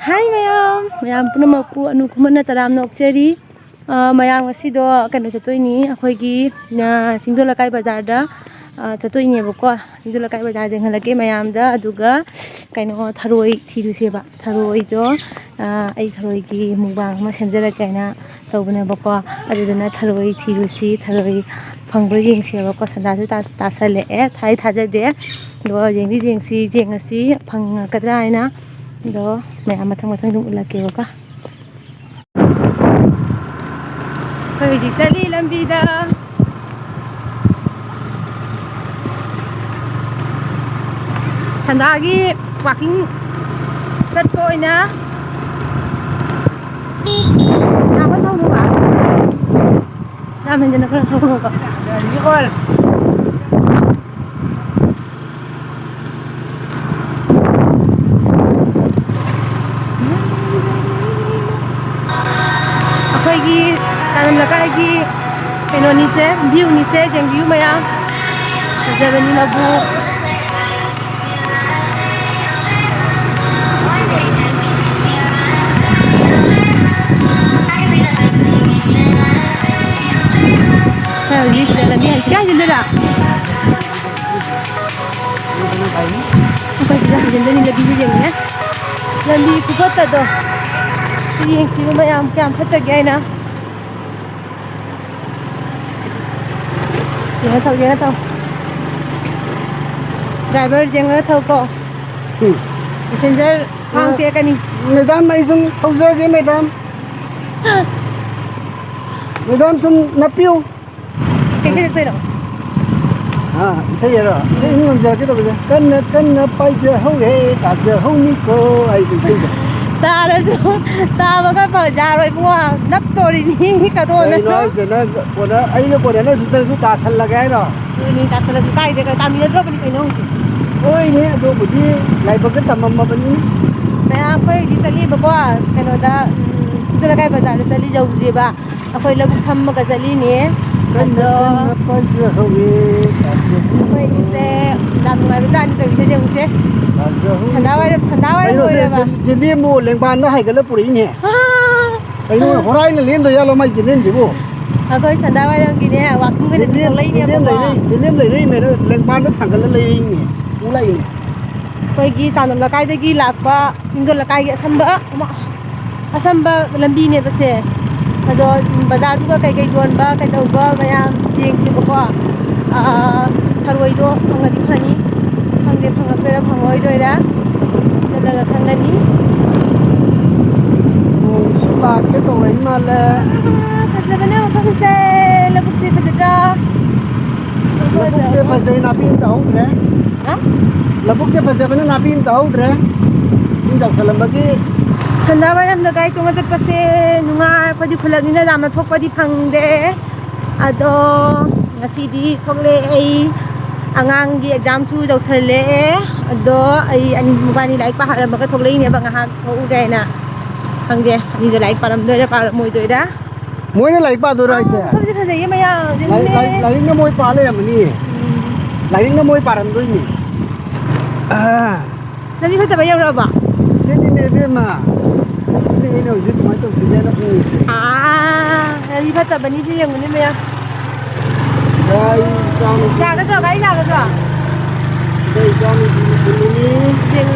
Hai mayam punamakpu anu kumana taram nokcheri mayam ngasido kano chatoini akhoigi Chingdo Lakai Bazar da chatoini bako Chingdo Lakai Bazar jenghalake mayam da aduga kaino tharoi thiruseba tharoi do ai tharoi gi mubang ma semjara kaina tawbane bako adudana tharoi thirusi tharoi phangbo yengsi bako sandasu tasale thai thajade do jengdi jengsi jengasi phang kadra aina do mayam mathang dum ulake baka Hoje chali lambida Sandagi walking chatko ina Ako thau nu ba Nam hen na kala thau nu ba Ni kon Akoigi tanam lakai keno ni se view ni se jeng view maya jabani labu Kalau di sebelah ni sudah jendela apa sudah jendela ni lagi jeng ya Lali kupata do Yang si mayam kam phata gaya na Jangan tahu. Driver jangan tahu kok. Passenger hang tiada ni. Madam, may isang pausa ke madam. Madam, sun napiu. Kaya tu orang. Isa yara. Isa ini orang jaga kita betul. Kan paisa hau he, kaja hau ni ko. Ay tu saya. Tahu kan pausa roi buah. Nak tori ni kado na. Ay sana, pona na sudah tasal lagay na. Ini tasal suka ide kami dah drop ni kena. Oh ini aduh budi, lagi bagai tamam apa ni? Saya apa di sini bawa kena dah Chingdo Lakai Bazar sali jauh dia ba. Aku lagu sama ke sali ni. Kan paisa hau he, kaja. Aku ini se dah mengai bazar ni tu bisa je. Sandawai boleh ba. Jadi mu lengban na hai kalau puri ni. Ayo horai na len do ya lo mai jinen jibo. Aku sandawai orang gini waktu ni dah mulai ni apa. Jinen lai mere lengban na tanggal lai ni. Mulai ni. Pergi Tanam Lakai dagi lakba Chingdo Lakai asamba lambi ni base ado bazar ko kai don ba kai dau ba mayam jeng si ko tharoi do phangadi phani phangde phangakera phangoi doira chalaga khangani Suka ke to lai mala. Khajabana phangse labukse phajata Labuk se phasai na pin tau tre. Labuk se phasai bana na pin tau tre. Sing jauh kalam bagi Sandawai ram lagai tu ngajak pase nunga padi khulak ni na dama thok padi phangde ado ngasi di thokle ai angang gi exam chu jausalle ado ai ani mubani like pa hala baga thoklei ne banga ha u dai na phangde ni de like param de pa moi doi da moi ne lai pa do rai se. phajai phajai ma ya Lai ne moi pa le mani. Lai ne moi param doi ni. Nabi phata ba yaw ba Se ni ne be ma. Sini ini usit mai to sini na ni. Nabi phata bani se yang ni ma ya Dai jam ni. ya ga ga ya ga Dai jam ni. jeng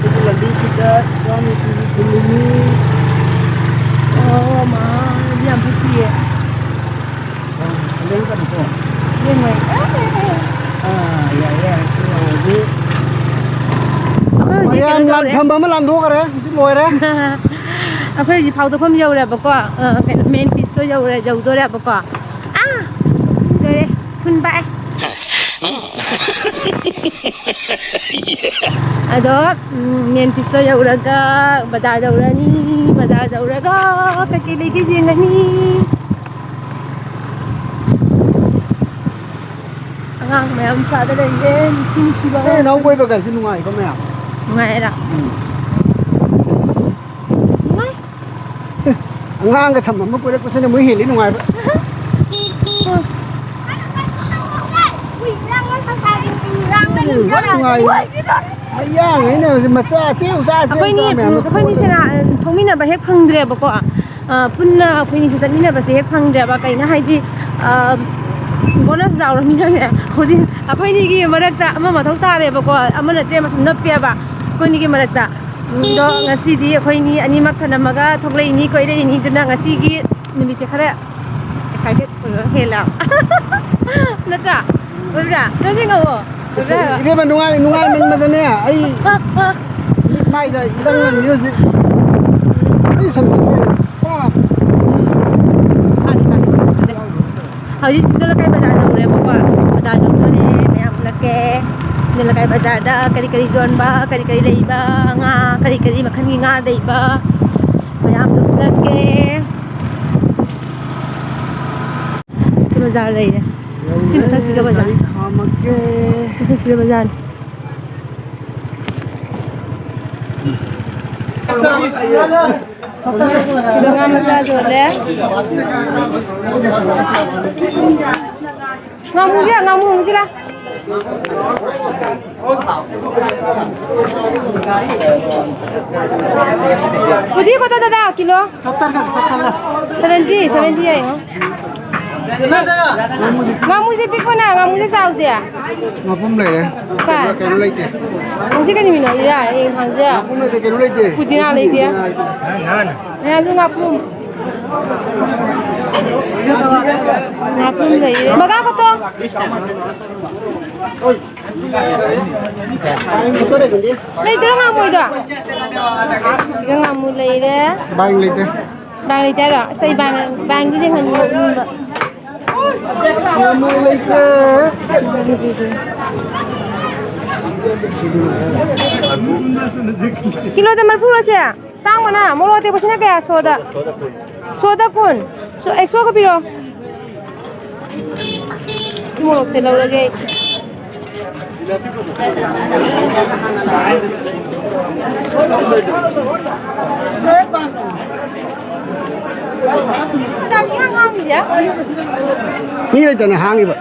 Itu lagi sikat jam ni. oh ma dia putih ya Ada kan tu. dia mai Ya ya. Jadi aku Mayam lan tham ba ma lan do ka re. Ji loi re. Aku di pau tu pun jauh dah bako, main piece tu jauh dah bako. Deh, pun baik. Ado, main piece tu jauh dah, bazar jauh dah, kaki lagi jangan ni. Angang mayam sada dah ni, sini Eh, nau koi ba kan sinu ngai ko me. Ngai dah. Ngang ka tham ma ko re ko se ne mo hi li nu ngai ba. Ui, lang lang thang thang lang lang. Ui, ไม่ย่างนี่เนี่ยมาซาซิวซาซิว akwai ni sena thongmina ba hek phangdre ba ko punna akwai ni satmina ba se hek phangdre ba kaina haidi bonus daw mina ne hoji akwai ni gi marakta ama mathok tare ba ko amana tre ma sumna pe ba akwai ni gi marakta do ngasi di akwai ni ani mak thanamaga thoklai ni koi re ni duna ngasi gi nimi se khara excited hela nata bra do jinga wo ini man nungai man madane ai mai da ilang lang music ai sam pa hauji sindol kai bazar da ure ba bazar da ure mayam lake sindol kai bazar da kari kari zon ba kari kari lei ba nga kari kari makhan gi nga dei ba mayam lake si bazar lei ne si mathak si ga bazar hamake mathak si ga bazar Dengan macam tu le. Ngamu je lah. Putih kota dah kilo? 70 ya. Ngamu je pik mana? Ngamu je saud dia. ngapum le Kan? kenu leite Mesti kan ni mina ya, yang hanja. ngapum le kenu leite Putih na le dia. Ya, lu ngapum. Ngapum le. Baga ko to? Lấy từ ngamu itu. Sigang ngamu le de. bang leite Bang le dia dah. Sai bang tu je kan. ngamu leite Kilo teman puluh sih. Tang mana? Mau lote pasnya kayak soda. Soda kun. So 100 ka piro. Mau lote selalu lagi. Tadi hang ya. ni leite na hangi ba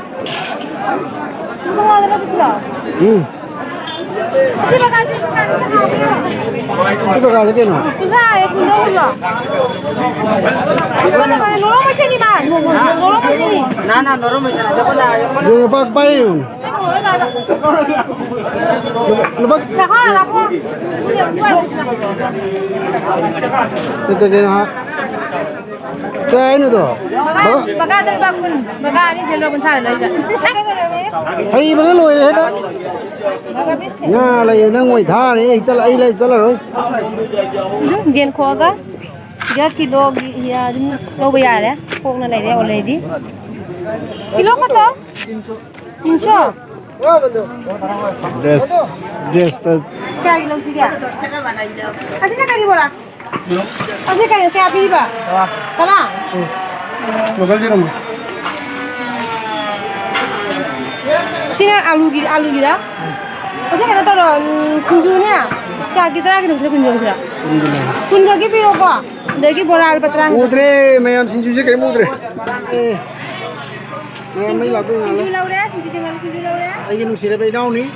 Kung ano na sila. Sila kasi sa ito ka sige no Isa, kung daw wala. Nolo mo siya ni man. Nolo mo siya ni. Nana, noro mo siya. Ako na, ako na. yung pagpare yun lubag Nako, nako. ito din ha sa ano to Baga dal bakun. Baga ni sila kung saan na ito. thấy mà nó lùi hết đó Baga bis. nga lại nó ngồi tha này chắc là rồi Jen ko aga. 3 kilo ya lo bayar ya. Kung na lai already. Kilo ko to? 300. dress ta Kaya kilo siya. Kasi na kali bola. Kasi kaya pili ba? Kala. local gì đâu Sini alu gira. Kasi kaya taro kunjunya. Kaya kita lagi dulu kunjung sila. Kunjung lagi piro ko. Dagi bola alpatra. udre मैं हम सिंजू से कहीं udre मैंไม่หลับด้วย Sinju นะ laure, sinju jangan sinju laure. ไอ้กินนุสิระไปน้องนี่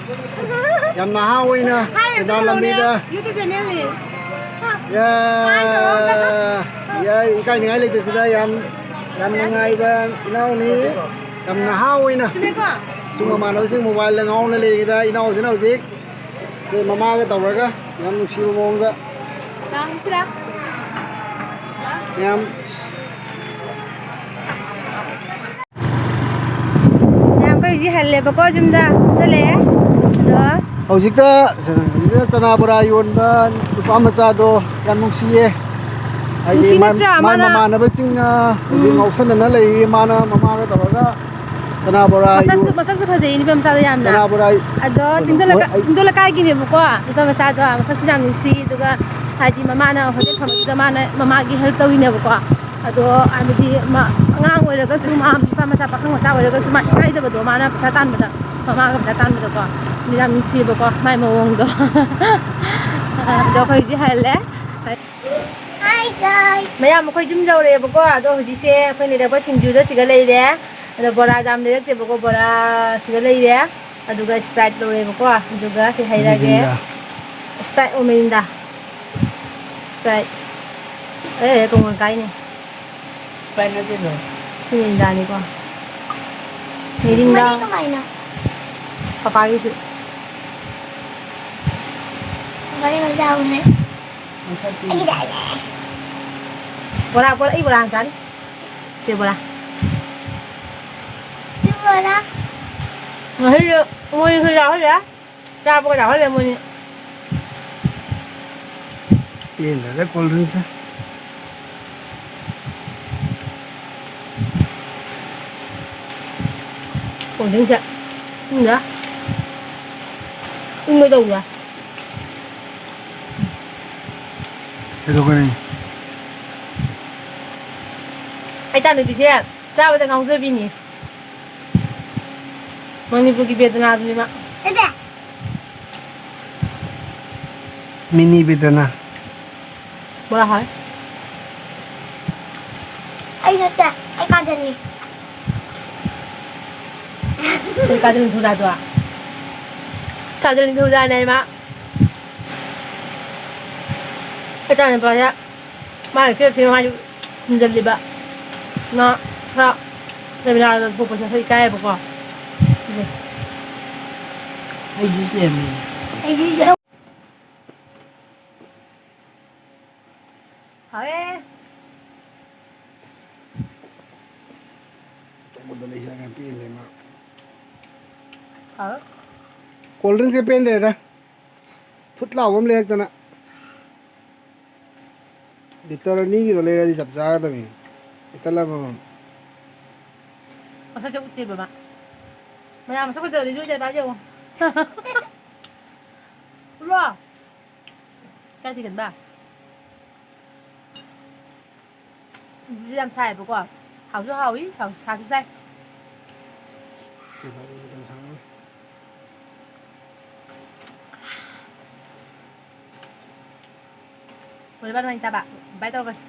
ยำนาห้าไว้นะแต่ดาลำบีดา YouTube channel ni. ยาอีกไก่หนึ่งไอ้เลยแต่สุดยำยังไงบ้างน้องนี่ยำนาห้าไว้นะ Sini ko. ซุ่มมาเราซึ่งโมบายแล้วน้องนั่นเลยได้น้องสิน้องสิเสมามาก็ต่อไปก็ยำนุสิระมองก็ Lang sila. ยำ Yang ko iji halle ba ko jumda. Sale. Do. hꯧꯖꯤꯛꯇ ꯆꯅꯥ ꯕꯣꯔꯥ ꯌꯣꯟꯕ ꯅꯨꯄꯥ ꯃꯆꯥꯗꯣ ꯌꯥꯝ ꯅꯨꯡꯁꯤꯌꯦ ꯍꯥꯏꯗꯤ ꯃꯃꯥꯟꯅꯕꯁꯤꯡꯅ ꯍꯧꯖꯤꯛ ꯉꯥꯎꯁꯟꯅꯅ ꯂꯩꯔꯤ ꯃꯥꯅ ꯃꯃꯥꯒ ꯇꯧꯔꯒ ꯆꯅꯥ ꯕꯣꯔꯥ Masaksa fazay ni pam tada yamna. ꯆꯅꯥ ꯕꯣꯔꯥ Ado chingdola kai gi me ko. Ipa machado masaksa jam ni si duga haji mamana hotel phamda mana mama gi help tawi ne ko. Ado amidi ma ngang oiraga su ma ipa macha pakhang macha oiraga su ma kai da do mana pasa tan bada. Mama ga pasa tan bada ko. Ni jam ni si ko mai mo wong do. Do ko ji halle. Hi guys. Mayam ko jum jawre ko ado hoji se ko ni da ba singju da siga lei de. Ada bora jam direct te boko bora siga lei de. ꯑꯗꯨꯒ ꯁ꯭ꯄ꯭ꯔꯥꯏꯠ ꯂꯧꯔꯦꯕꯀꯣ ꯑꯗꯨꯒ ꯁꯤ ꯍꯩꯔꯒꯦ ꯁ꯭ꯄ꯭ꯔꯥꯏꯠ ꯑꯣ ꯃꯦꯔꯤꯟꯗꯥ ꯁ꯭ꯄ꯭ꯔꯥꯏꯠ ꯇꯣꯡꯉꯣꯟ ꯀꯥꯏꯅꯦ Spine natin, no? ꯁꯤ ꯃꯦꯔꯤꯟꯗꯥꯅꯤꯀꯣ ꯃꯦꯔꯤꯟꯗꯥ Kumain na. ꯄꯄꯥꯒꯤꯁꯨ Galing mag-daw na. Ang sarap Ay, yun. dali. bola bola ang saan si bola Di ba na? ngayon mo yung hila hila cha po ka hila mo ni Yan na cold drinks ha. còn đến chợ nữa người đâu rồi Ito ko rin. ai ta được cái gì cha bây giờ ngóng rơi nhỉ Manipur की वेदना आदमी में Dada. Mini bita na. बड़ा है Ay, nata. Ay, kajan ni. फिर काजल धुला तो काजल धुला नहीं माँ पता नहीं पाया माँ के फिर वहाँ जल्दी बा ना थोड़ा जब यार वो पैसा सही क्या है बको Ay, Diyos na yan. Ay, sisiyo. हाँ Madali siya ng pili ma. हाँ Cold drinks ke pili na. Futla wam le na. Dito ra ni to le ra di sab sa ta mi. Itala ma. Masa jauh tiba mak. Maya masa kau jadi jual baju. Wah. Cái gì cần ba? Chỉ làm sai bữa qua. Hảo cho hảo ý, hảo xài chút xay. Boleh bantu main cabak. Baik tau guys.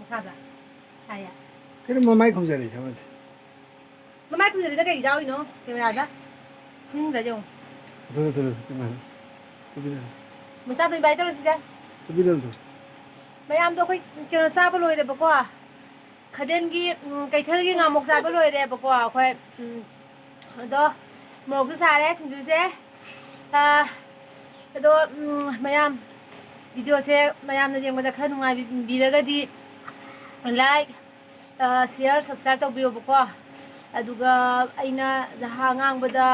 Sao vậy? Hay à? Cái nó mai không giờ đi sao vậy? Mà mai cũng giờ nó cái rau gì nữa? Cái này đó. Là dùng. Thôi thôi thôi mà. Tôi biết rồi. Mình sao tụi bay tao rồi Tôi biết rồi thôi. ꯃꯌꯥꯝꯗꯣ ꯑꯩꯈꯣꯏ ꯀꯩꯅꯣ ꯆꯥꯕ ꯂꯣꯏꯔꯦꯕꯀꯣ ꯈꯗꯦꯟꯒꯤ ꯀꯩꯊꯦꯜꯒꯤ ꯉꯥꯃꯣꯛ ꯆꯥꯕ ꯂꯣꯏꯔꯦꯕꯀꯣ ꯑꯩꯈꯣꯏ ꯑꯗꯣ ꯃꯣꯔꯣꯛꯁꯨ ꯁꯥꯔꯦ ꯁꯤꯡꯖꯨꯁꯦ ꯑꯗꯣ ꯃꯌꯥꯝ ꯚꯤꯗꯤꯑꯣꯁꯦ ꯃꯌꯥꯝꯅ ꯌꯦꯡꯕꯗ ꯈꯔ ꯅꯨꯡꯉꯥꯏꯕꯤꯔꯒꯗꯤ ꯂꯥꯏꯛ ꯁꯤꯌꯔ ꯁꯕꯁꯀ꯭ꯔꯥꯏꯕ ꯇꯧꯕꯤꯌꯣꯕꯀꯣ ꯑꯗꯨꯒ ꯑꯩꯅ ꯖꯍꯥ ꯉꯥꯡꯕꯗ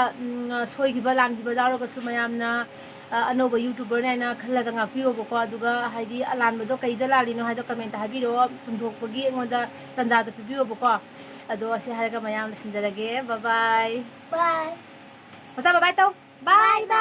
ꯁꯣꯏꯈꯤꯕ ꯂꯥꯟꯈꯤꯕ ꯌꯥꯎꯔꯒꯁꯨ ꯃꯌꯥꯝꯅ ꯑꯅꯧꯕ ꯌꯨꯇꯨꯕꯔꯅꯦ ꯍꯥꯏꯅ ꯈꯜꯂꯒ ꯉꯥꯛꯄꯤꯌꯣꯕꯀꯣ ꯑꯗꯨꯒ ꯍꯥꯏꯗꯤ ꯑꯂꯥꯟꯕꯗꯣ ꯀꯩꯗ ꯂꯥꯜꯂꯤꯅꯣ ꯍꯥꯏꯗꯣ ꯀꯃꯦꯟꯇ ꯍꯥꯏꯕꯤꯔꯛꯑꯣ ꯆꯨꯝꯊꯣꯛꯄꯒꯤ ꯑꯩꯉꯣꯟꯗ ꯇꯟꯖꯥꯗꯣ ꯄꯤꯕꯤꯌꯣꯕꯀꯣ ꯑꯗꯣ ꯑꯁꯤ ꯍꯥꯏꯔꯒ ꯃꯌꯥꯝ ꯂꯣꯏꯁꯤꯟꯖꯔꯒꯦ ꯕꯥꯏ ꯕꯥꯏ Bye. ꯃꯆꯥ ꯕꯥꯏ ꯇꯧ ꯕꯥꯏ ꯕꯥꯏ